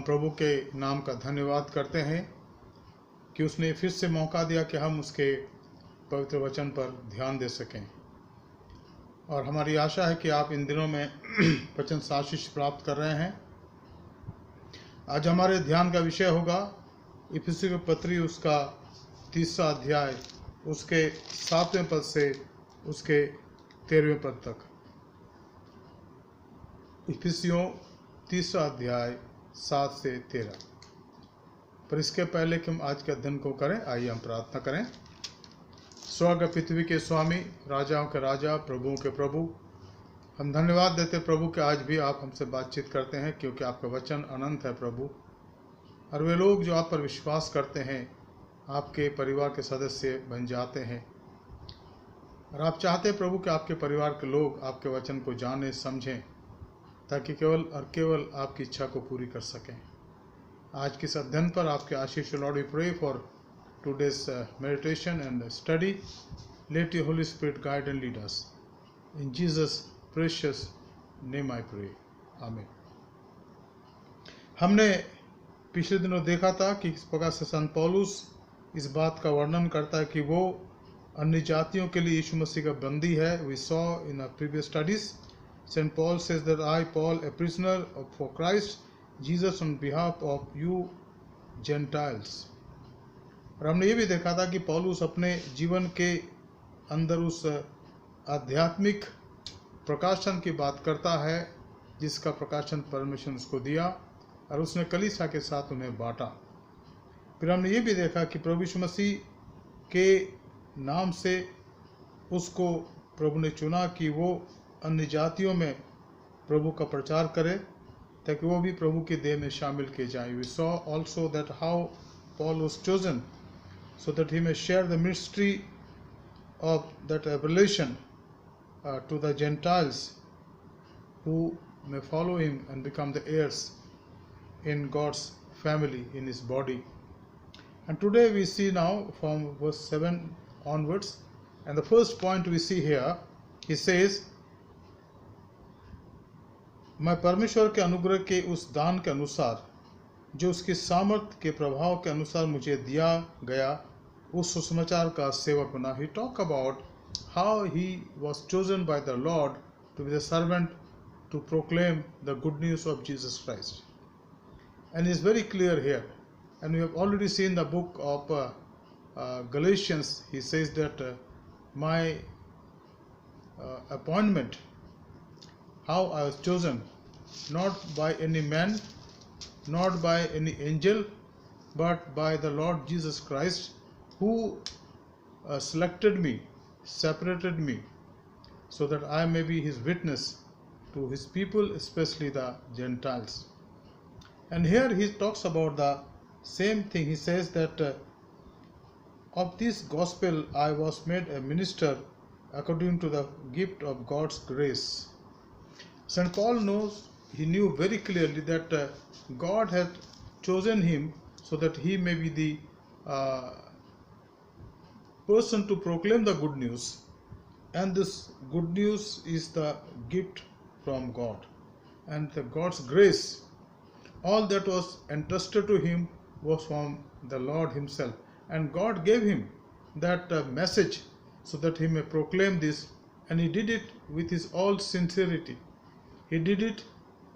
हम प्रभु के नाम का धन्यवाद करते हैं कि उसने फिर से मौका दिया कि हम उसके पवित्र वचन पर ध्यान दे सकें। और हमारी आशा है कि आप इन दिनों में वचन से आशीष प्राप्त कर रहे हैं। आज हमारे ध्यान का विषय होगा इफिसियों की पत्री, उसका 3 अध्याय, उसके 7वें पद से उसके 13वें पद तक। इफिसियों 3 अध्याय 7 से 13। पर इसके पहले कि हम आज के अध्ययन को करें, आइए हम प्रार्थना करें। स्वर्ग पृथ्वी के स्वामी, राजाओं के राजा, प्रभुओं के प्रभु, हम धन्यवाद देते प्रभु कि आज भी आप हमसे बातचीत करते हैं, क्योंकि आपका वचन अनंत है प्रभु। और वे लोग जो आप पर विश्वास करते हैं आपके परिवार के सदस्य बन जाते हैं। और आप चाहते हैं प्रभु कि आपके परिवार के लोग आपके वचन को जानें, समझें, ताकि केवल और केवल आपकी इच्छा को पूरी कर सकें। आज के इस अध्ययन पर आपके आशीष lord, we pray for today's meditation and study. Let your Holy Spirit guide and lead us. In Jesus' precious name I pray. Amen. हमने पिछले दिनों देखा था कि किस प्रकार से संत पौलुस इस बात का वर्णन करता है कि वो अन्य जातियों के लिए यीशु मसीह का बंदी है। We saw in our previous studies, St. Paul says that I, Paul, a prisoner for Christ Jesus on behalf of you Gentiles. और हमने ये भी देखा था कि पौलुस अपने जीवन के अंदर उस आध्यात्मिक प्रकाशन की बात करता है जिसका प्रकाशन परमेश्वर ने उसको दिया और उसने कलीसिया के साथ उन्हें बांटा। फिर हमने ये भी देखा कि प्रभु यीशु मसीह के नाम से उसको प्रभु ने चुना कि वो अन्य जातियों में प्रभु का प्रचार करे, ताकि वो भी प्रभु की देह में शामिल किए जाएं। We saw also that how Paul was chosen so that he may share the mystery of that revelation to the Gentiles who may follow him and become the heirs in God's family, in his body. And today we see now from verse 7 onwards, and the first point we see here, he says, मैं परमेश्वर के अनुग्रह के उस दान के अनुसार जो उसकी सामर्थ्य के प्रभाव के अनुसार मुझे दिया गया उस सुसमाचार का सेवक बना। He talk about how he was chosen by the Lord to be the servant to proclaim the good news of Jesus Christ. And it's very clear here. And we have already seen the book of Galatians. He says that my appointment, how I was chosen, not by any man, not by any angel, but by the Lord Jesus Christ, who selected me, separated me, so that I may be his witness to his people, especially the Gentiles. And here he talks about the same thing. He says that of this gospel I was made a minister according to the gift of God's grace. St. Paul he knew very clearly that God had chosen him so that he may be the person to proclaim the good news. And this good news is the gift from God. And God's grace, all that was entrusted to him was from the Lord himself. And God gave him that message so that he may proclaim this. And he did it with his all sincerity. He did it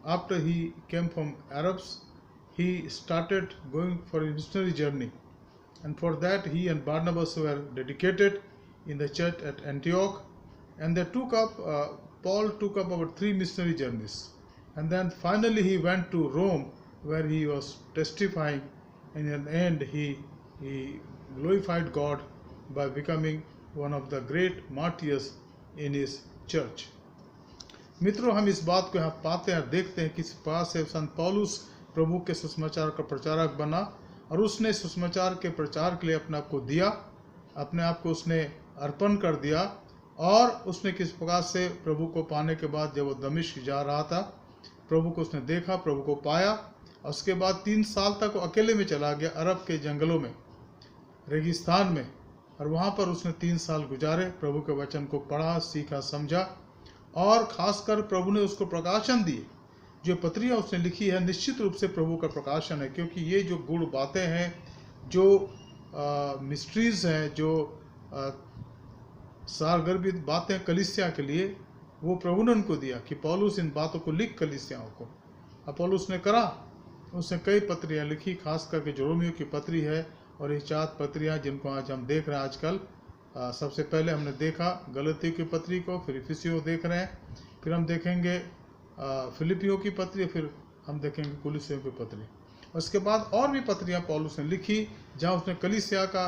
after he came from Arabs. He started going for a missionary journey, and for that he and Barnabas were dedicated in the church at Antioch, and they Paul took up about 3 missionary journeys, and then finally he went to Rome, where he was testifying, and in the end he glorified God by becoming one of the great martyrs in his church. मित्रों, हम इस बात को यहाँ पाते हैं और देखते हैं कि इस प्रकार से संत पौलुस प्रभु के सुसमाचार का प्रचारक बना और उसने सुसमाचार के प्रचार के लिए अपने आप को दिया, अपने आप को उसने अर्पण कर दिया। और उसने किस प्रकार से प्रभु को पाने के बाद जब वो दमिश्क जा रहा था, प्रभु को उसने देखा, प्रभु को पाया, और उसके बाद 3 साल तक वो अकेले में चला गया अरब के जंगलों में, रेगिस्तान में, और वहाँ पर उसने 3 साल गुजारे, प्रभु के वचन को पढ़ा, सीखा, समझा, और खासकर प्रभु ने उसको प्रकाशन दिए जो पत्रियां उसने लिखी है निश्चित रूप से प्रभु का प्रकाशन है, क्योंकि ये जो गूढ़ बातें हैं, जो मिस्ट्रीज हैं, जो सारगर्भित बातें कलीसिया के लिए, वो प्रभु ने उनको दिया कि पौलुस इन बातों को लिख कलीसियाओं को। अब पौलुस ने करा, उसने कई पत्रियां लिखी, खास करके जो रोमियो की पत्री है और ये 4 पत्रियां जिनको आज हम देख रहे हैं आजकल। सबसे पहले हमने देखा गलतियों की पत्री को, फिर इफिसियों देख रहे हैं, फिर हम देखेंगे फिलिपियों की पत्री, फिर हम देखेंगे कुलिसियों की पत्री। और उसके बाद और भी पत्रियां पौलुस ने लिखी जहां उसने कलीसिया का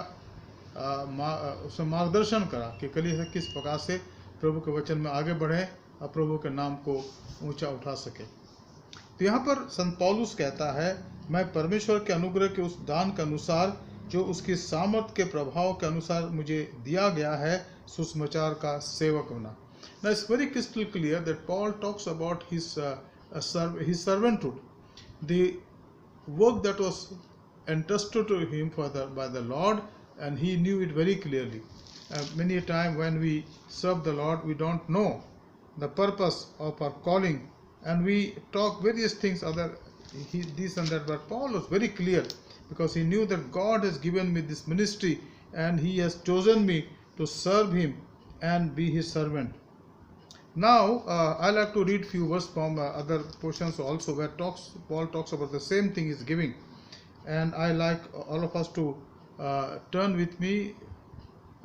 उसने मार्गदर्शन करा कि कलीसिया किस प्रकार से प्रभु के वचन में आगे बढ़े और प्रभु के नाम को ऊंचा उठा सके। तो यहाँ पर संत पौलुस कहता है, मैं परमेश्वर के अनुग्रह के उस दान के अनुसार जो उसकी सामर्थ के प्रभाव के अनुसार मुझे दिया गया है, सुसमाचार का सेवक बना। Now it's very crystal clear that Paul talks about his servanthood, the work that was entrusted to him by the Lord, and he knew it very clearly. Many a time when we serve the Lord, we don't know the purpose of our calling, and we talk various things, this and that. But Paul was very clear because he knew that God has given me this ministry, and he has chosen me to serve him and be his servant. Now, I like to read few verses from other portions also where Paul talks about the same thing he's giving, and I like all of us to turn with me.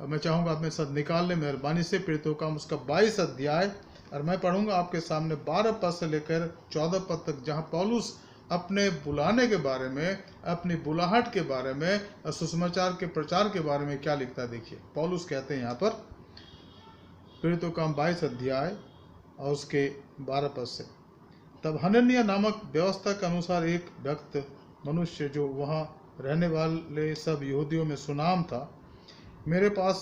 मैं चाहूँगा आप मेरे साथ निकाल लें मेहरबानी से प्रेरितों का उसका 22 अध्याय, और मैं पढ़ूंगा आपके सामने 12 पद से लेकर 14 पद तक, जहाँ पौलुस अपने बुलाने के बारे में, अपनी बुलाहट के बारे में, सुसमाचार के प्रचार के बारे में क्या लिखता है। देखिए पौलुस कहते हैं यहाँ पर प्रेरितों का 22 अध्याय और उसके 12 पद से, तब हनन्याह नामक व्यवस्था के अनुसार एक भक्त मनुष्य जो वहाँ रहने वाले सब यहूदियों में सुनाम था, मेरे पास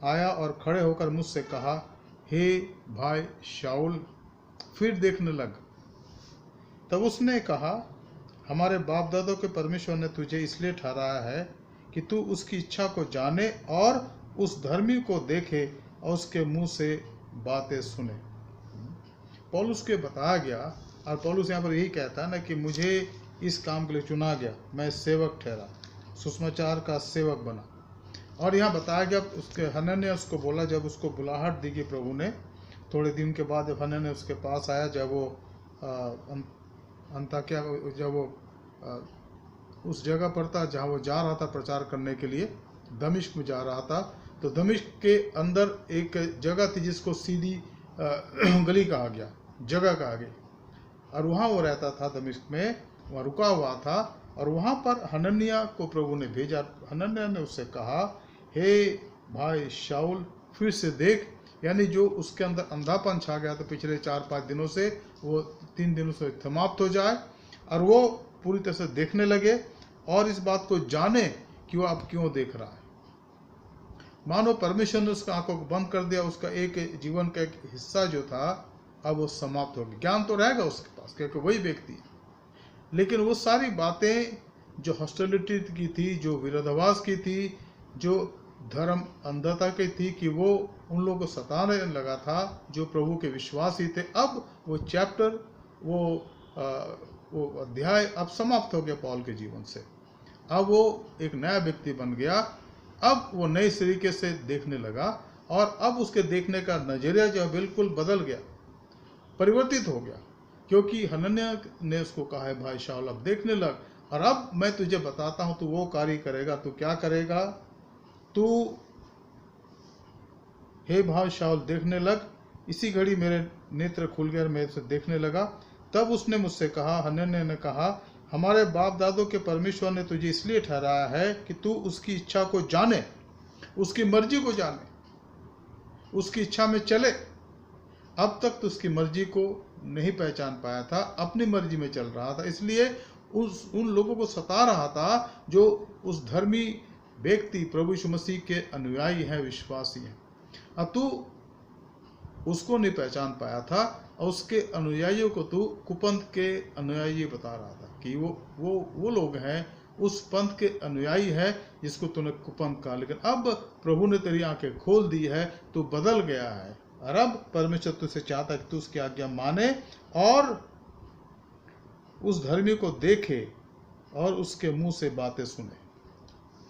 आया और खड़े होकर मुझसे कहा, हे भाई शाऊल, फिर देखने लग। तब उसने कहा, हमारे बाप दादों के परमेश्वर ने तुझे इसलिए ठहराया है कि तू उसकी इच्छा को जाने और उस धर्मी को देखे और उसके मुंह से बातें सुने। पौलुस के बताया गया, और पौलुस यहाँ पर यही कहता है ना कि मुझे इस काम के लिए चुना गया, मैं सेवक ठहरा, सुसमाचार का सेवक बना। और यहाँ बताया गया, उसके हनन्याह उसको बोला, जब उसको बुलाहट दी गई प्रभु ने, थोड़े दिन के बाद जब हनन्याह उसके पास आया, जब वो अंताकिया, जब वो उस जगह पर था जहाँ वो जा रहा था प्रचार करने के लिए, दमिश्क में जा रहा था, तो दमिश्क के अंदर एक जगह थी जिसको सीधी गली कहा गया, जगह कहा गई, और वहाँ वो रहता था दमिश्क में, वहाँ रुका हुआ था, और वहाँ पर हनन्याह को प्रभु ने भेजा। हनन्याह ने उससे कहा, हे भाई शाऊल, फिर से देख, यानी जो उसके अंदर अंधापन छा गया था पिछले 4-5 दिनों से, वो 3 दिनों से समाप्त हो जाए और वो पूरी तरह से देखने लगे और इस बात को जाने कि वो अब क्यों देख रहा है। मानो परमेश्वर ने उसका आंखों को बंद कर दिया, उसका एक जीवन का एक हिस्सा जो था अब वो समाप्त हो गया। ज्ञान तो रहेगा उसके पास क्योंकि वही व्यक्ति है, लेकिन वो सारी बातें जो हॉस्टिलिटी की थी, जो विरोधाभास की थी, जो धर्म अंधता की थी, कि वो उन लोगों को सताने लगा था जो प्रभु के विश्वासी थे, अब वो चैप्टर, वो अध्याय अब समाप्त हो गया पौल के जीवन से। अब वो एक नया व्यक्ति बन गया, अब वो नए तरीके से देखने लगा, और अब उसके देखने का नजरिया जो बिल्कुल बदल गया, परिवर्तित हो गया, क्योंकि हनन्याह ने उसको कहा है, भाई शाऊल अब देखने लग, और अब मैं तुझे बताता हूं तू वो कार्य करेगा। तू क्या करेगा? तू हे भाई शाऊल देखने लग। इसी घड़ी मेरे नेत्र खुल गए, मेरे से देखने लगा। तब उसने मुझसे कहा, हनन्याह ने कहा, हमारे बाप दादों के परमेश्वर ने तुझे इसलिए ठहराया है कि तू उसकी इच्छा को जाने, उसकी मर्जी को जाने, उसकी इच्छा में चले। अब तक तो उसकी मर्जी को नहीं पहचान पाया था, अपनी मर्जी में चल रहा था, इसलिए उन लोगों को सता रहा था जो उस धर्मी व्यक्ति प्रभु यीशु मसीह के अनुयायी हैं, विश्वासी हैं। अब तू उसको नहीं पहचान पाया था और उसके अनुयायियों को तू कुपंथ के अनुयायी बता रहा था कि वो लोग हैं, उस पंथ के अनुयायी है जिसको तूने कुपंथ कहा। लेकिन अब प्रभु ने तेरी आंखें खोल दी है, तू बदल गया है, और अब परमेश्वर तुझसे चाहता है कि तू उसकी आज्ञा माने और उस धर्मी को देखे और उसके मुंह से बातें सुने।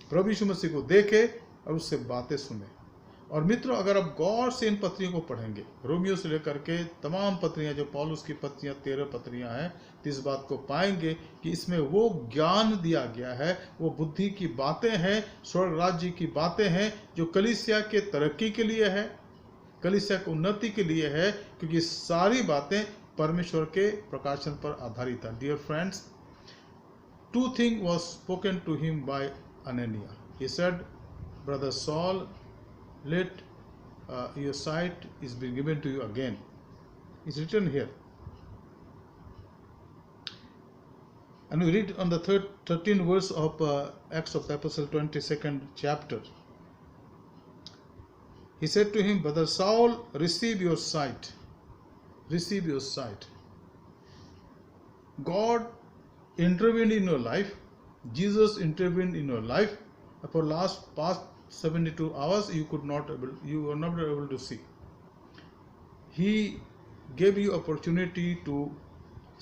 प्रभु यीशु मसीह को देखे और उससे बातें सुने। और मित्रों, अगर आप गौर से इन पत्रियों को पढ़ेंगे, रोमियो से लेकर के तमाम पत्रियां जो पौलुस की पत्रियां 13 पत्रियां हैं, तो इस बात को पाएंगे कि इसमें वो ज्ञान दिया गया है, वो बुद्धि की बातें हैं, स्वर्ग राज्य की बातें हैं, जो कलीसिया के तरक्की के लिए है, कलीसिया की उन्नति के लिए है, क्योंकि सारी बातें परमेश्वर के प्रकाशन पर आधारित है। Dear friends, two things was spoken to him by Anania. He said, "Brother Saul, let your sight is being given to you again." It's written here. And we read on the 13th verse of Acts of the Apostle 22nd chapter. He said to him, "Brother Saul, receive your sight. Receive your sight." God intervened in your life. Jesus intervened in your life. For past 72 hours you were not able to see. He gave you opportunity to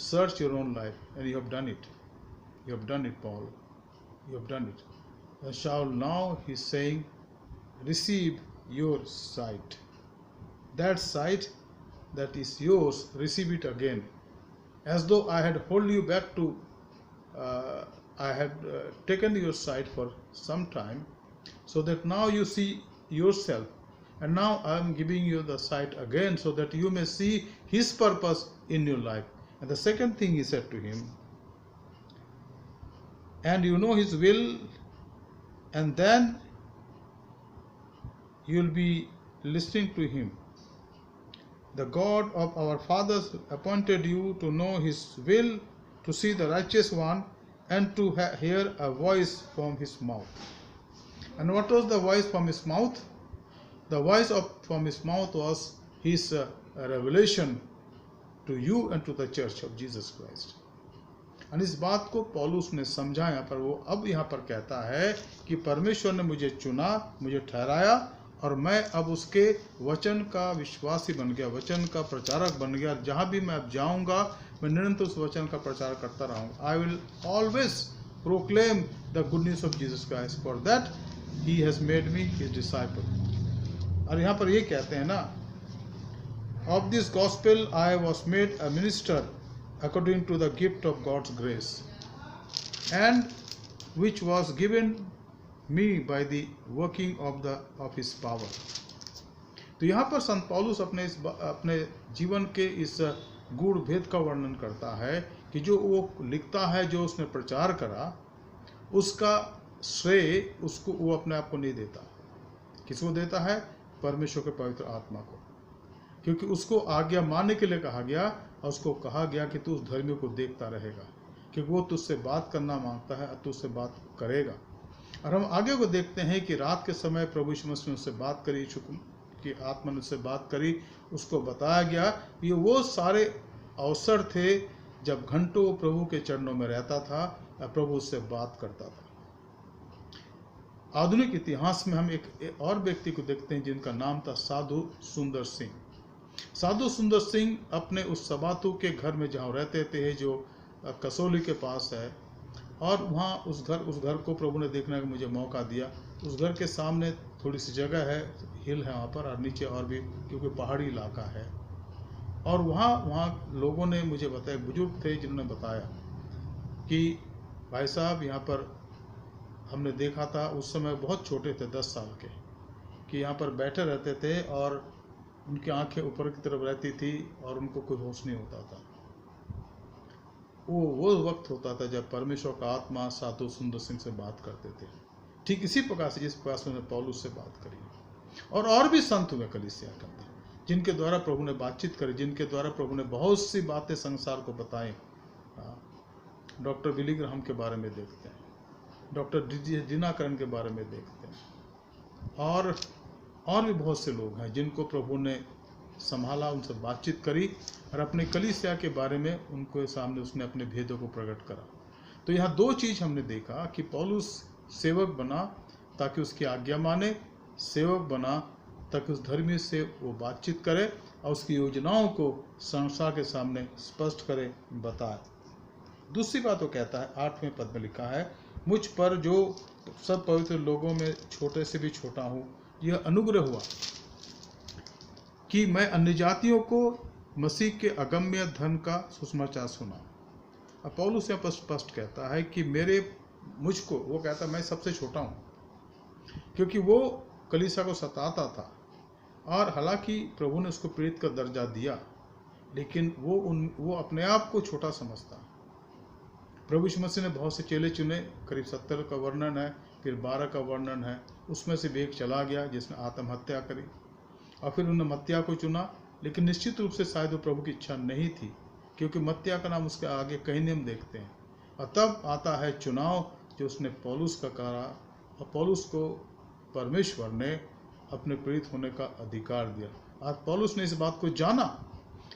search your own life, and you have done it. You have done it, Paul. You have done it. And Saul, now he's saying, receive your sight. That sight that is yours, receive it again. As though I had held you back to I had taken your sight for some time, so that now you see yourself, and now I am giving you the sight again, so that you may see His purpose in your life. And the second thing he said to him, and you know His will, and then you will be listening to Him. The God of our fathers appointed you to know His will, to see the righteous one, and to hear a voice from His mouth. And what was the voice from His mouth? The voice from His mouth was His revelation to you and to the church of Jesus Christ. और इस बात को पौलुस ने समझा यहाँ पर। वो अब यहाँ पर कहता है कि परमेश्वर ने मुझे चुना, मुझे ठहराया, और मैं अब उसके वचन का विश्वासी बन गया, वचन का प्रचारक बन गया। जहाँ भी मैं अब जाऊँगा, मैं निरंतर उस वचन का प्रचार करता रहूँगा। I will always proclaim the good news of Jesus Christ, for that he has made me his disciple. और यहाँ पर ये कहते हैं ना, of this gospel I was made a minister according to the gift of God's grace, and which was given me by the working of His power. तो यहाँ पर संत पौलुस अपने जीवन के इस गूढ़ भेद का वर्णन करता है कि जो वो लिखता है, जो उसने प्रचार करा, उसका श्रेय उसको वो अपने आप को नहीं देता। किसको देता है? परमेश्वर के पवित्र आत्मा को, क्योंकि उसको आज्ञा मानने के लिए कहा गया, और उसको कहा गया कि तू उस धर्मियों को देखता रहेगा, क्योंकि वो तुझसे बात करना मांगता है और तुझसे बात करेगा। और हम आगे को देखते हैं कि रात के समय प्रभु यीशु मसीह ने उससे बात करी, कि आत्मा ने उससे बात करी। उसको बताया गया ये वो सारे अवसर थे जब घंटों प्रभु के चरणों में रहता था और प्रभु उससे बात करता था। आधुनिक इतिहास में हम एक और व्यक्ति को देखते हैं जिनका नाम था साधु सुंदर सिंह। साधु सुंदर सिंह अपने उस सबातू के घर में जहाँ रहते थे, जो कसौली के पास है, और वहाँ उस घर को प्रभु ने देखने का मुझे मौका दिया। उस घर के सामने थोड़ी सी जगह है, हिल है वहाँ पर, और नीचे और भी, क्योंकि पहाड़ी इलाका है। और वहाँ लोगों ने मुझे बताया, बुजुर्ग थे जिन्होंने बताया कि भाई साहब यहाँ पर हमने देखा था, उस समय बहुत छोटे थे, 10 साल के, कि यहाँ पर बैठे रहते थे और उनकी आंखें ऊपर की तरफ रहती थी और उनको कोई होश नहीं होता था। वो वक्त होता था जब परमेश्वर का आत्मा साधु सुंदर सिंह से बात करते थे। ठीक इसी प्रकार से जिस प्रकार से उन्होंने पौलुस से बात करी। और भी संत हुए कलीसिया के अंदर, जिनके द्वारा प्रभु ने बातचीत करी, जिनके द्वारा प्रभु ने बहुत सी बातें संसार को बताएं। डॉक्टर विली ग्राहम के बारे में देखते हैं, डॉक्टर दिनाकरण के बारे में देखते हैं, और भी बहुत से लोग हैं जिनको प्रभु ने संभाला, उनसे बातचीत करी और अपने कलीसिया के बारे में उनको सामने उसने अपने भेदों को प्रकट करा। तो यहाँ दो चीज़ हमने देखा कि पौलुस सेवक बना ताकि उसकी आज्ञा माने, सेवक बना ताकि उस धर्मी से वो बातचीत करे और उसकी योजनाओं को संसार के सामने स्पष्ट करे, बताए। दूसरी बात वो कहता है 8वें पद में लिखा है, मुझ पर जो सब पवित्र लोगों में छोटे से भी छोटा हूँ यह अनुग्रह हुआ कि मैं अन्य जातियों को मसीह के अगम्य धन का सुसमाचार सुना। अब पौलुस यहाँ पर स्पष्ट कहता है कि मुझको, वो कहता है मैं सबसे छोटा हूँ, क्योंकि वो कलीसिया को सताता था और हालांकि प्रभु ने उसको प्रेरित का दर्जा दिया, लेकिन वो अपने आप को छोटा समझता। प्रभु यीशु मसीह ने बहुत से चेले चुने, करीब 70 का वर्णन है, फिर 12 का वर्णन है। उसमें से भी एक चला गया जिसने आत्महत्या करी, और फिर उन्होंने मत्तिया को चुना, लेकिन निश्चित रूप से शायद वो प्रभु की इच्छा नहीं थी, क्योंकि मत्तिया का नाम उसके आगे कहीं नहीं हम देखते हैं। और तब आता है चुनाव जो उसने पौलुस का करा, और पौलुस को परमेश्वर ने अपने प्रेरित होने का अधिकार दिया। आज पौलुस ने इस बात को जाना,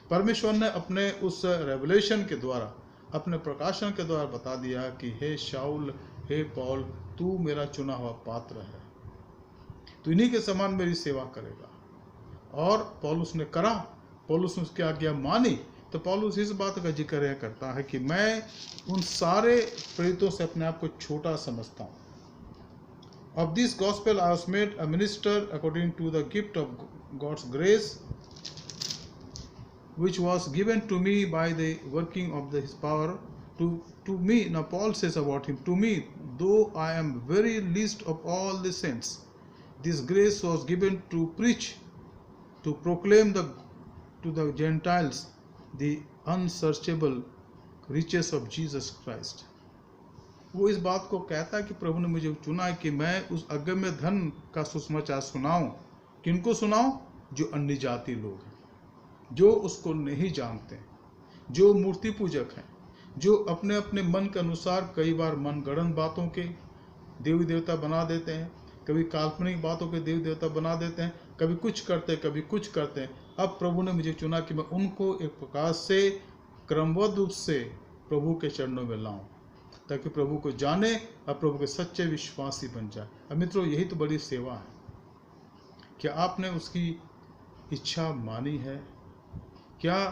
परमेश्वर ने अपने उस रेवलेशन के द्वारा, अपने प्रकाशन के द्वारा बता दिया कि हे शाऊल, हे पौल, तू मेरा चुना हुआ पात्र है, तू इन्हीं के समान मेरी सेवा करेगा। और पौलुस ने करा, पौलुस ने उसकी आज्ञा मानी। तो पौलुस इस बात का जिक्र करता है कि मैं उन सारे प्रेरितों से अपने आप को छोटा समझता हूँ। Of this gospel I was made a minister according to the gift of God's grace, which was given to me by the working of His power. To me, now Paul says about him, to me, though I am very least of all the saints, this grace was given to preach, to proclaim to the Gentiles the unsearchable riches of Jesus Christ. वो इस बात को कहता है कि प्रभु ने मुझे चुना है कि मैं उस अगम्य धन का सुसमाचार सुनाऊं। किनको सुनाऊं? जो अन्य जाति लोग हैं, जो उसको नहीं जानते, जो मूर्ति पूजक हैं, जो अपने अपने मन के अनुसार कई बार मनगढ़ंत बातों के देवी देवता बना देते हैं, कभी काल्पनिक बातों के देवी देवता बना देते हैं, कभी कुछ करते कभी कुछ करते हैं। अब प्रभु ने मुझे चुना कि मैं उनको एक प्रकार से क्रमबद्ध रूप से प्रभु के चरणों में लाऊं, ताकि प्रभु को जाने और प्रभु के सच्चे विश्वासी बन जाए। अब मित्रों, यही तो बड़ी सेवा है। क्या आपने उसकी इच्छा मानी है? क्या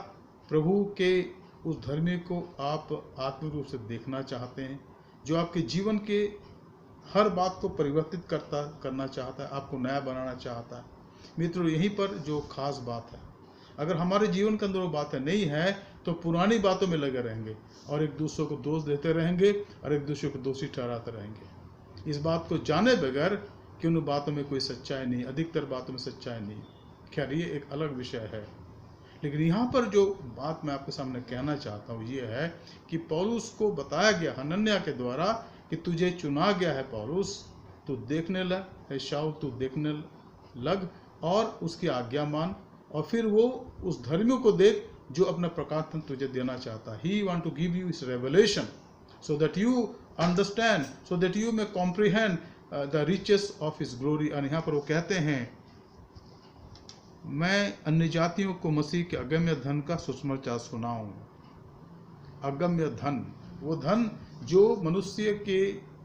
प्रभु के उस धर्मी को आप आत्मिक रूप से देखना चाहते हैं, जो आपके जीवन के हर बात को परिवर्तित करना चाहता है, आपको नया बनाना चाहता है? मित्रों, यहीं पर जो खास बात है, अगर हमारे जीवन के अंदर वो बातें नहीं है तो पुरानी बातों में लगे रहेंगे और एक दूसरे को दोष देते रहेंगे और एक दूसरे को दोषी ठहराते रहेंगे, इस बात को जाने बगैर कि उन बातों में कोई सच्चाई नहीं, अधिकतर बातों में सच्चाई नहीं। खैर, ये एक अलग विषय है। लेकिन यहाँ पर जो बात मैं आपके सामने कहना चाहता हूँ ये है कि पौलुस को बताया गया हनन्याह के द्वारा कि तुझे चुना गया है पौलुस, तू देखने लग, है शाऊल तू देखने लग और उसकी आज्ञा मान, और फिर वो उस धर्मियों को देख जो अपना प्रकाशन तुझे देना चाहता है। He want to give you his revelation so that you understand, so that you may comprehend the riches of his glory। और यहाँ पर वो कहते हैं, मैं अन्य जातियों को मसीह के अगम्य धन का सुसमाचार सुनाऊं। अगम्य धन, वो धन जो मनुष्य के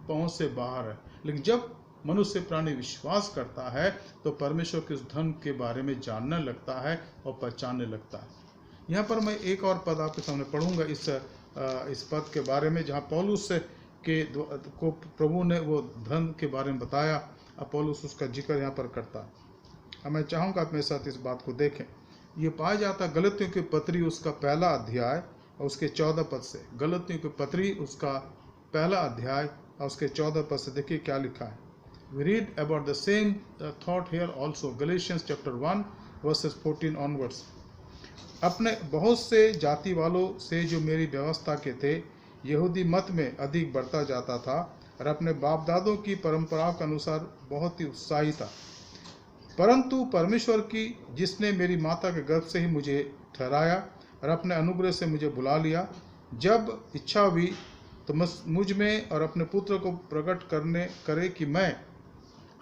पहुंच से बाहर है, लेकिन जब मनुष्य प्राणी विश्वास करता है तो परमेश्वर के उस धन के बारे में जानने लगता है और पहचानने लगता है। यहाँ पर मैं एक और पद आपके सामने पढ़ूंगा इस पद के बारे में, जहाँ पौलुस को प्रभु ने वो धन के बारे में बताया, अब पौलुस उसका जिक्र यहाँ पर करता है। अब मैं चाहूँगा आप मेरे साथ इस बात को देखें। ये पाया जाता गलतियों की पत्री उसका पहला अध्याय और उसके 14 पद से। गलतियों की पत्री उसका पहला अध्याय और उसके 14 पद से देखिए क्या लिखा है। We read about the same thought here also, Galatians chapter 1 verses 14 onwards। अपने बहुत से जाति वालों से जो मेरी व्यवस्था के थे, यहूदी मत में अधिक बढ़ता जाता था और अपने बाप दादों की परंपराओं के अनुसार बहुत ही उत्साही था, परंतु परमेश्वर की जिसने मेरी माता के गर्भ से ही मुझे ठहराया और अपने अनुग्रह से मुझे बुला लिया, जब इच्छा हुई तो मुझ में और अपने पुत्र को प्रकट करे कि मैं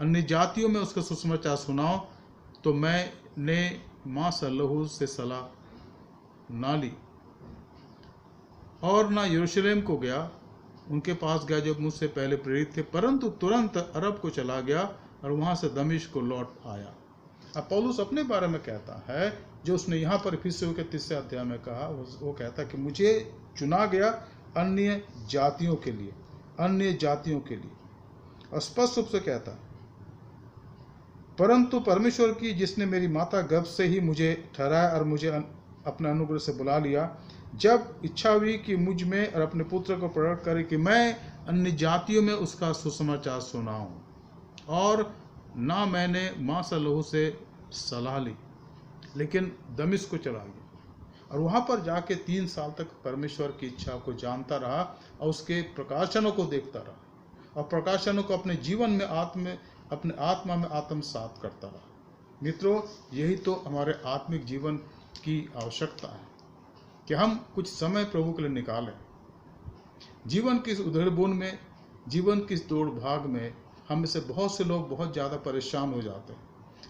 अन्य जातियों में उसका सुसमाचार सुनाऊं, तो मैंने माँ सलहू से सलाह ना ली और ना यरूशलेम को गया, उनके पास गया जो मुझसे पहले प्रेरित थे, परंतु तुरंत अरब को चला गया और वहाँ से दमिश्क को लौट आया। अब पौलुस अपने बारे में कहता है, जो उसने यहाँ पर फिर से 3 अध्याय में कहा, वो कहता है कि मुझे चुना गया अन्य जातियों के लिए, अन्य जातियों के लिए। स्पष्ट रूप से कहता है, परंतु परमेश्वर की जिसने मेरी माता गर्भ से ही मुझे ठहराया और मुझे अपने अनुग्रह से बुला लिया, जब इच्छा हुई कि मुझ में और अपने पुत्र को प्रकट करे कि मैं अन्य जातियों में उसका सुसमाचार सुनाऊं, और ना मैंने माँ सलोह से सलाह ली, लेकिन दमिश्क को चला गया और वहाँ पर जाके 3 साल तक परमेश्वर की इच्छा को जानता रहा और उसके प्रकाशनों को देखता रहा और प्रकाशनों को अपने जीवन में अपने आत्मा में आत्मसात करता रहा। मित्रों, यही तो हमारे आत्मिक जीवन की आवश्यकता है कि हम कुछ समय प्रभु के लिए निकालें। जीवन की इस उधेड़-बुन में, जीवन की इस दौड़ भाग में हम में से बहुत से लोग बहुत ज़्यादा परेशान हो जाते हैं।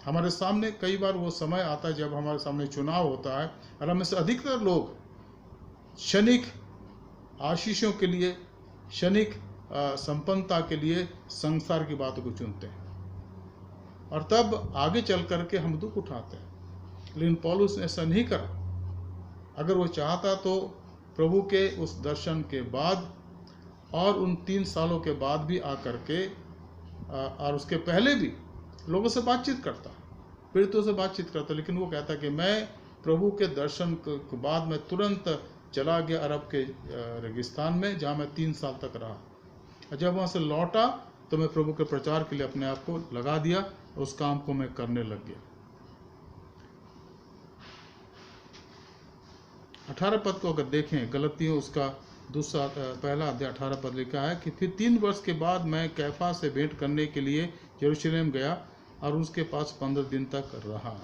हमारे सामने कई बार वो समय आता है जब हमारे सामने चुनाव होता है और हम में से अधिकतर लोग क्षणिक आशीषों के लिए, क्षणिक संपन्नता के लिए संसार की बातों को चुनते हैं और तब आगे चल करके हम दुख उठाते हैं। लेकिन पौलुस ने ऐसा नहीं करा। अगर वो चाहता तो प्रभु के उस दर्शन के बाद और उन 3 सालों के बाद भी आकर के और उसके पहले भी लोगों से बातचीत करता, पीड़ितों से बातचीत करता, लेकिन वो कहता कि मैं प्रभु के दर्शन के बाद मैं तुरंत चला गया अरब के रेगिस्तान में, जहाँ मैं 3 साल तक रहा। और जब वहाँ से लौटा तो मैं प्रभु के प्रचार के लिए अपने आप को लगा दिया, उस काम को मैं करने लग गया। 18 पद को अगर देखें, गलतियों उसका पहला अध्याय 18 पद लिखा है कि फिर 3 वर्ष के बाद मैं कैफा से भेंट करने के लिए यरूशलेम गया और उसके पास 15 दिन तक रहा।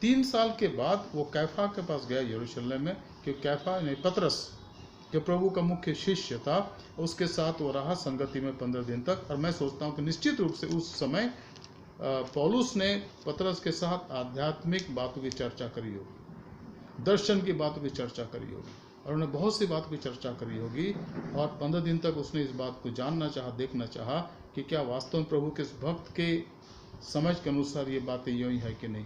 3 साल के बाद वो कैफा के पास गया यरूशलेम में, क्योंकि कैफा ने पतरस जो प्रभु का मुख्य शिष्य था, उसके साथ वो रहा संगति में 15 दिन तक। और मैं सोचता हूँ कि निश्चित रूप से उस समय पौलुस ने पतरस के साथ आध्यात्मिक बातों की चर्चा करी होगी, दर्शन की बातों की चर्चा करी होगी और उन्होंने बहुत सी बातों की चर्चा करी होगी। और 15 दिन तक उसने इस बात को जानना चाहा, देखना चाहा कि क्या वास्तव में प्रभु के इस भक्त के समझ के अनुसार ये बातें यूँ ही है कि नहीं।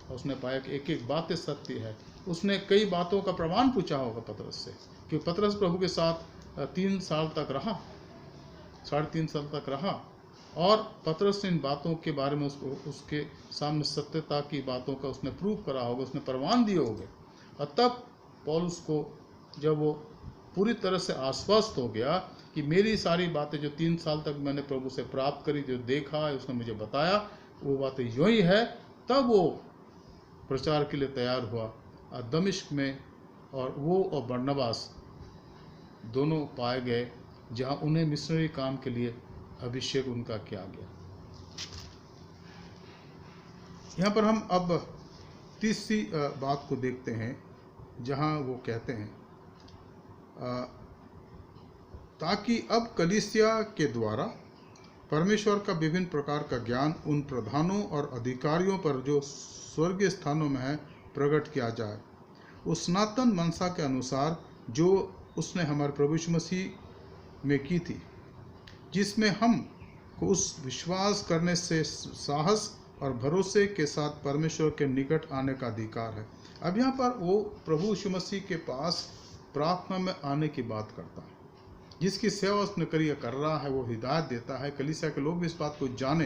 और उसने पाया कि एक एक बातें सत्य है। उसने कई बातों का प्रमाण पूछा होगा पतरस से, कि पतरस प्रभु के साथ 3 साल तक रहा, 3.5 साल तक रहा, और पतरस ने इन बातों के बारे में उसके सामने सत्यता की बातों का उसने प्रूव करा होगा, उसने प्रमाण दिए होंगे। और तब पौलुस को जब वो पूरी तरह से आश्वस्त हो गया कि मेरी सारी बातें जो 3 साल तक मैंने प्रभु से प्राप्त करी, जो देखा है, उसने मुझे बताया, वो बातें यूँ ही है, तब वो प्रचार के लिए तैयार हुआ। दमिश्क में और वो और बरनबास दोनों पाए गए, जहाँ उन्हें मिशनरी काम के लिए अभिषेक उनका किया गया। यहाँ पर हम अब तीसरी बात को देखते हैं, जहाँ वो कहते हैं ताकि अब कलीसिया के द्वारा परमेश्वर का विभिन्न प्रकार का ज्ञान उन प्रधानों और अधिकारियों पर जो स्वर्गीय स्थानों में है प्रकट किया जाए, उस सनातन मनसा के अनुसार जो उसने हमारे प्रभु यीशु मसीह में की थी, जिसमें हम को उस विश्वास करने से साहस और भरोसे के साथ परमेश्वर के निकट आने का अधिकार है। अब यहाँ पर वो प्रभु यीशु मसीह के पास प्रार्थना में आने की बात करता है, जिसकी सेवा उसने करी कर रहा है, वो हिदायत देता है कलीसिया के लोग भी इस बात को जाने।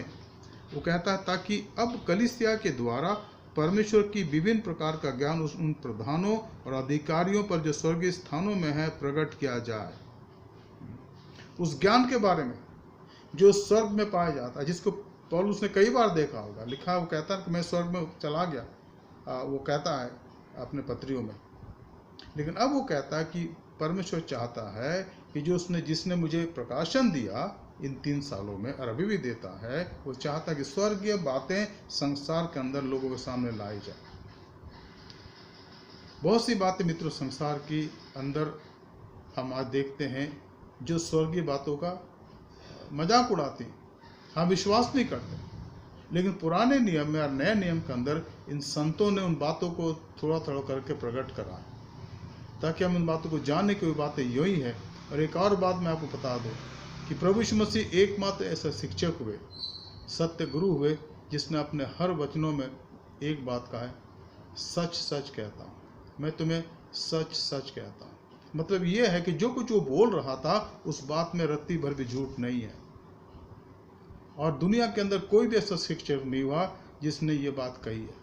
वो कहता है ताकि अब कलीसिया के द्वारा परमेश्वर की विभिन्न प्रकार का ज्ञान उन प्रधानों और अधिकारियों पर जो स्वर्गीय स्थानों में है प्रकट किया जाए। उस ज्ञान के बारे में जो स्वर्ग में पाया जाता है, जिसको पौलुस ने कई बार देखा होगा, लिखा, वो कहता है कि मैं स्वर्ग में चला गया, वो कहता है अपने पत्रियों में। लेकिन अब वो कहता है कि परमेश्वर चाहता है कि जो जिसने मुझे प्रकाशन दिया इन 3 सालों में और अभी भी देता है, वो चाहता है कि स्वर्गीय बातें संसार के अंदर लोगों के सामने लाई जाए। बहुत सी बातें मित्रों संसार की अंदर हम आज देखते हैं जो स्वर्गीय बातों का मजाक उड़ाती, हम विश्वास नहीं करते। लेकिन पुराने नियम में और नए नियम के अंदर इन संतों ने उन बातों को थोड़ा थोड़ा करके प्रकट करा, ताकि हम उन बातों को जानने की बातें यूँ ही है। और एक और बात मैं आपको बता दूं कि प्रभु यीशु मसीह एकमात्र ऐसा शिक्षक हुए, सत्य गुरु हुए, जिसने अपने हर वचनों में एक बात कहा है, सच सच कहता हूँ, मैं तुम्हें सच सच कहता हूँ। मतलब ये है कि जो कुछ वो बोल रहा था उस बात में रत्ती भर भी झूठ नहीं है, और दुनिया के अंदर कोई भी ऐसा शिक्षक नहीं हुआ जिसने ये बात कही है,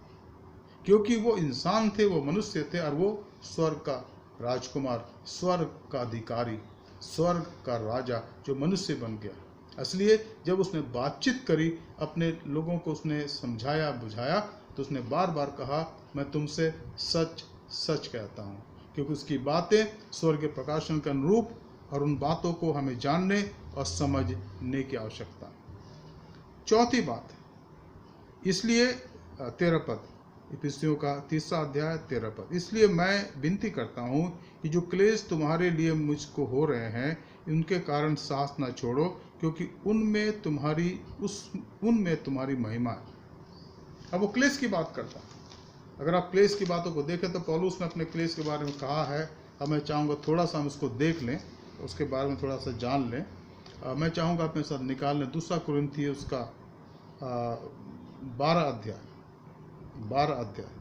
क्योंकि वो इंसान थे, वो मनुष्य थे, और वो स्वर्ग का राजकुमार, स्वर्ग का अधिकारी, स्वर्ग का राजा जो मनुष्य बन गया। इसलिए जब उसने बातचीत करी, अपने लोगों को उसने समझाया बुझाया, तो उसने बार बार कहा, मैं तुमसे सच सच कहता हूँ, क्योंकि उसकी बातें स्वर्ग के प्रकाशन के अनुरूप, और उन बातों को हमें जानने और समझने की आवश्यकता है। चौथी बात, इसलिए 13 पद, इफिसियों का 3 अध्याय 13 पद, इसलिए मैं विनती करता हूँ कि जो क्लेश तुम्हारे लिए मुझको हो रहे हैं, उनके कारण सांस न छोड़ो, क्योंकि उनमें तुम्हारी महिमा है। अब वो क्लेश की बात करता है। अगर आप क्लेश की बातों को देखें तो पौलुस ने अपने क्लेश के बारे में कहा है। अब मैं चाहूँगा थोड़ा सा हम उसको देख लें, उसके बारे में थोड़ा सा जान लें। मैं चाहूँगा अपने साथ निकाल लें 2 कुरिन्थियों उसका 12 अध्याय,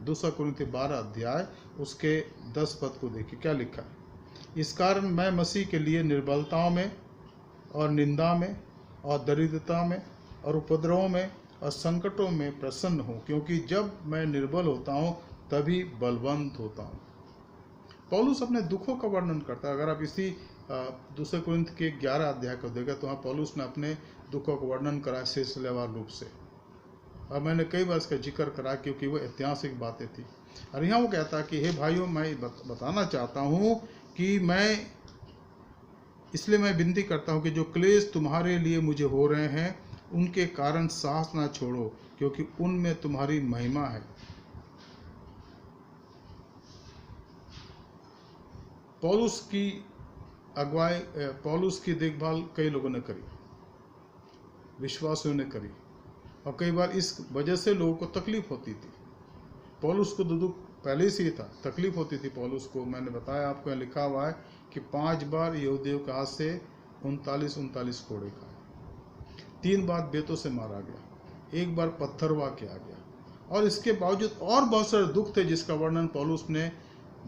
2 कुरिन्थियों 12 अध्याय उसके 10 पद को देखिए क्या लिखा है। इस कारण मैं मसीह के लिए निर्बलताओं में और निंदा में और दरिद्रता में और उपद्रवों में और संकटों में प्रसन्न हूँ, क्योंकि जब मैं निर्बल होता हूँ तभी बलवंत होता हूँ। पौलुस अपने दुखों का वर्णन करता है। अगर आप इसी 2 कुरिन्थ के 11 अध्याय को देखें तो वहाँ पौलुस ने अपने दुखों का वर्णन करा सिलसिलेवार रूप से, और मैंने कई बार इसका जिक्र करा क्योंकि वो ऐतिहासिक बातें थी। और यहाँ वो कहता है कि हे भाइयों, मैं बताना चाहता हूँ कि इसलिए मैं विनती करता हूँ कि जो क्लेश तुम्हारे लिए मुझे हो रहे हैं, उनके कारण साहस ना छोड़ो, क्योंकि उनमें तुम्हारी महिमा है। पौलुस की अगुवाई, पौलुस की देखभाल कई लोगों ने करी, विश्वासियों ने करी, और कई बार इस वजह से लोगों को तकलीफ होती थी। पौलुस को दुख पहले से ही था, तकलीफ होती थी पौलुस को। मैंने बताया आपको, यहाँ लिखा हुआ है कि 5 बार यहूदियों के हाथ से 39 कोड़े खाए, 3 बार बेतों से मारा गया, 1 बार पत्थरवा किया गया, और इसके बावजूद और बहुत सारे दुख थे जिसका वर्णन पौलुस ने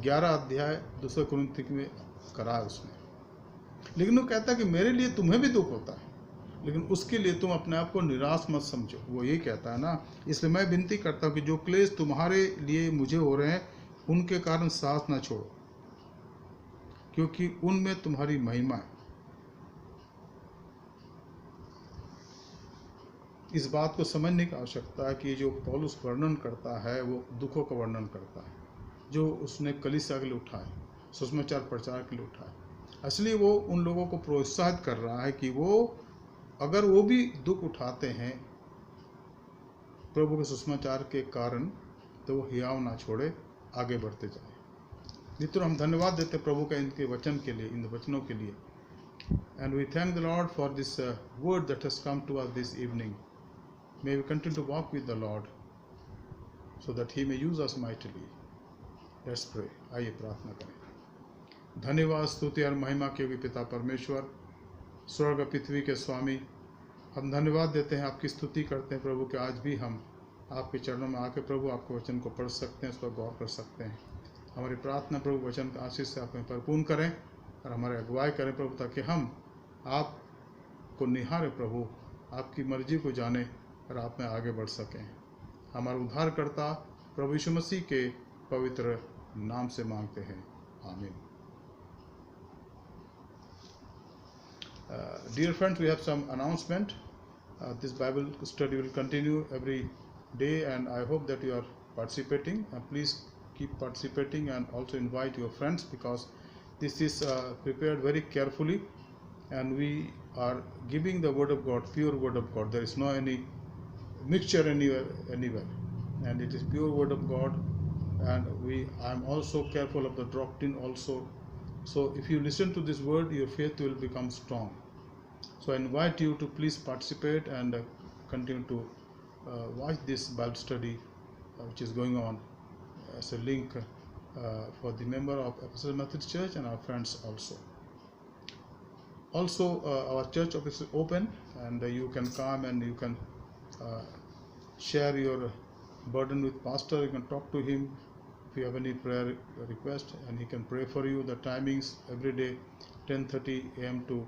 11 अध्याय 2 कुरिन्थियों में करा है उसने। लेकिन वो कहता है कि मेरे लिए तुम्हें भी दुख होता है, लेकिन उसके लिए तुम अपने आप को निराश मत समझो। वो यही कहता है ना, इसलिए मैं विनती करता हूँ कि जो क्लेश तुम्हारे लिए मुझे हो रहे हैं, उनके कारण साहस न छोड़ो, क्योंकि उनमें तुम्हारी महिमा है। इस बात को समझने की आवश्यकता है कि जो पौलुस वर्णन करता है वो दुखों का वर्णन करता है जो उसने कलीसिया के लिए उठाए, सुसमाचार प्रचार के लिए उठाए। इसलिए वो उन लोगों को प्रोत्साहित कर रहा है कि वो अगर वो भी दुख उठाते हैं प्रभु के सुसमाचार के कारण, तो वो हियाव ना छोड़े, आगे बढ़ते जाए। मित्रों, हम धन्यवाद देते प्रभु का इनके वचन के लिए, इन वचनों के लिए। And we thank the lord for this word that has come to us this evening. May we continue to walk with the Lord so that He may use us mightily. Let's pray. आइए प्रार्थना करें। धन्यवाद, स्तुति और महिमा के भी पिता परमेश्वर, स्वर्ग पृथ्वी के स्वामी, हम धन्यवाद देते हैं, आपकी स्तुति करते हैं प्रभु कि आज भी हम आपके चरणों में आके प्रभु आपके वचन को पढ़ सकते हैं, उस पर गौर कर सकते हैं। हमारी प्रार्थना प्रभु वचन का आशीष से आप में परिपूर्ण करें और हमारे अगुवाई करें प्रभु, ताकि हम आपको निहारें प्रभु, आपकी मर्जी को जाने और आप में आगे बढ़ सकें। हमारा उद्धारकर्ता प्रभु यीशु मसीह के पवित्र नाम से मांगते हैं, आमीन। Dear friends, we have some announcement. This Bible study will continue every day, and I hope that you are participating. Please keep participating and also invite your friends, because this is prepared very carefully, and we are giving the word of God, pure word of God. There is no any mixture anywhere, and it is pure word of God. And I am also careful of the doctrine also. So if you listen to this word, your faith will become strong. So I invite you to please participate and continue to watch this Bible study which is going on as a link for the member of Ephesus Methodist Church and our friends also. Also, our church office is open, and you can come and you can share your burden with pastor. You can talk to him if you have any prayer request, and he can pray for you. The timings every day 10:30 a.m. to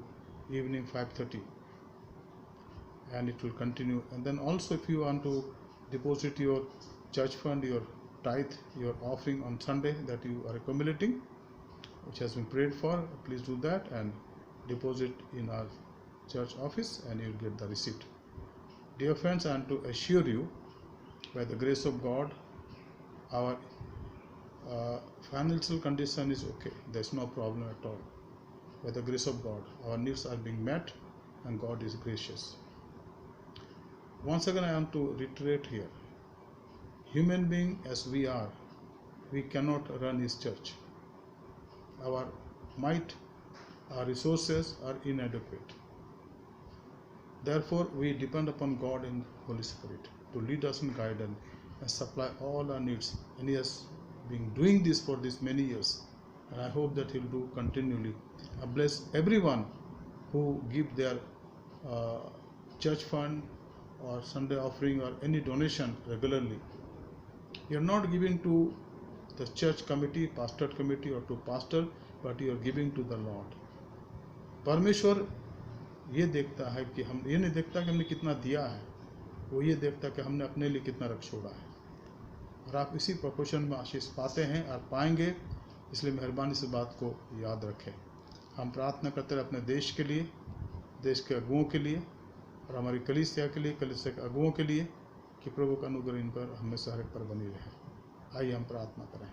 evening 5:30, and it will continue. And then also, if you want to deposit your church fund, your tithe, your offering on Sunday that you are accumulating, which has been prayed for, please do that and deposit in our church office, and you will get the receipt. Dear friends, I want to assure you, by the grace of God, our financial condition is okay. There's no problem at all. By the grace of God, our needs are being met, and God is gracious. Once again, I want to reiterate here, human being as we are, we cannot run His church. Our might, our resources are inadequate. Therefore, we depend upon God and Holy Spirit to lead us and guide us and supply all our needs. And He has been doing this for these many years, and I hope that He will do continually. I bless everyone who give their church fund or Sunday offering or any donation regularly. You are not giving to the church committee, pastor committee, or to pastor, but you are giving to the Lord. परमेश्वर ये देखता है कि हम ये नहीं देखता कि हमने कितना दिया है, वो ये देखता कि हमने अपने लिए कितना रख छोड़ा है। और आप इसी प्रोपोर्शन में आशीष पाते हैं और पाएंगे, इसलिए मेहरबानी से बात को याद रखें। हम प्रार्थना करते रहे अपने देश के लिए, देश के अगुओं के लिए, और हमारी कलीसिया के लिए, कलीसिया के अगुओं के लिए, कि प्रभु का अनुग्रह इन पर हमेशा हर पर बनी रहे। आइए हम प्रार्थना करें।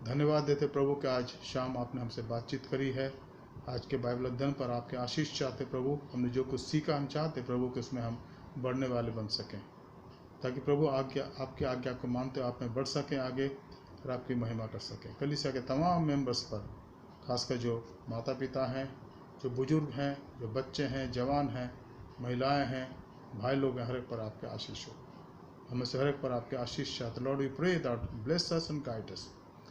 धन्यवाद देते प्रभु कि आज शाम आपने हमसे बातचीत करी है। आज के बाइबल अध्ययन पर आपके आशीष चाहते प्रभु, हमने जो कुछ सीखा हम चाहते प्रभु कि उसमें हम बढ़ने वाले बन सकें, ताकि प्रभु आपकी आज्ञा को मानते हुए आप में बढ़ सकें आगे और आपकी महिमा कर सकें। कलीसिया के तमाम मेंबर्स पर, खासकर जो माता पिता हैं, जो बुजुर्ग हैं, जो बच्चे हैं, जवान हैं, महिलाएं हैं, भाई लोग हैं, हर एक पर आपके आशीष हो। हमें से हर एक पर आपके आशीष चाहते। Lord, we pray that bless us and guide us.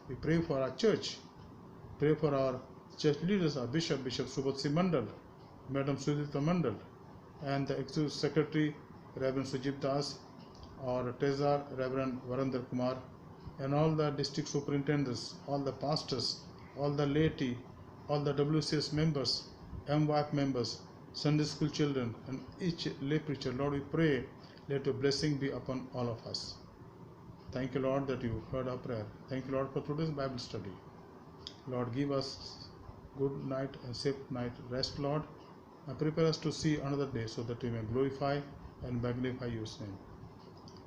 We pray for our church, pray for our church leaders, our Bishop Subodh Mandal, Madam Sudita Mandal, and the Executive Secretary Reverend Sujit Das, or Treasurer Reverend Varendra Kumar, and all the district superintendents, all the pastors, all the laity, all the WCS members, MWAP members, Sunday school children, and each lay preacher. Lord, we pray, let your blessing be upon all of us. Thank you, Lord, that you heard our prayer. Thank you, Lord, for today's Bible study. Lord, give us good night and safe night rest, Lord, and prepare us to see another day so that we may glorify and magnify your name.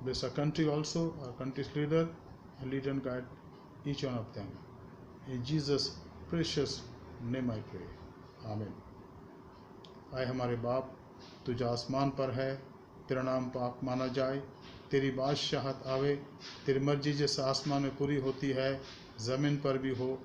Bless our country also, our country's leader, and lead and guide each one of them. In Jesus' precious name I pray. Amen. आए हमारे बाप, तुझ आसमान पर है, तेरा नाम पाक माना जाए, तेरी बादशाहत आवे, तेरी मर्जी जैसे आसमान में पूरी होती है, ज़मीन पर भी हो।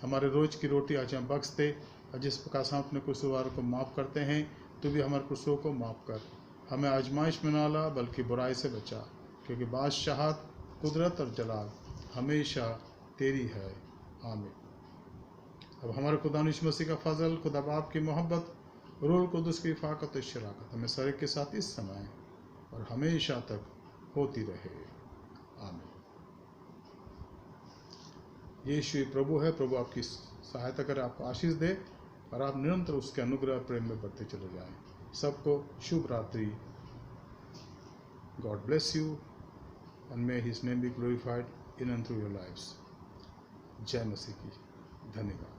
हमारे रोज़ की रोटी आज हम बख्श दे, और जिस प्रकार से हम अपने कसूरवारों को माफ़ करते हैं, तो भी हमारे कसूरों को माफ़ कर। हमें आजमाइश में ना ला, बल्कि बुराई से बचा, क्योंकि बादशाहत, कुदरत और जलाल हमेशा तेरी है। आमीन। अब हमारे खुदा यीशु मसीह का फजल, खुदा बाप की मोहब्बत, रूह कुदस की इफ़ाक़त और शराकत हमें सारे के साथ इस समय और हमेशा तक होती रहे। आमीन। यीशु प्रभु है। प्रभु आपकी सहायता करे, आपको आशीष दे, और आप निरंतर उसके अनुग्रह प्रेम में बढ़ते चले जाएं। सबको शुभ रात्रि। God bless you and may his name be glorified in and through your lives. जय मसीह की। धन्यवाद।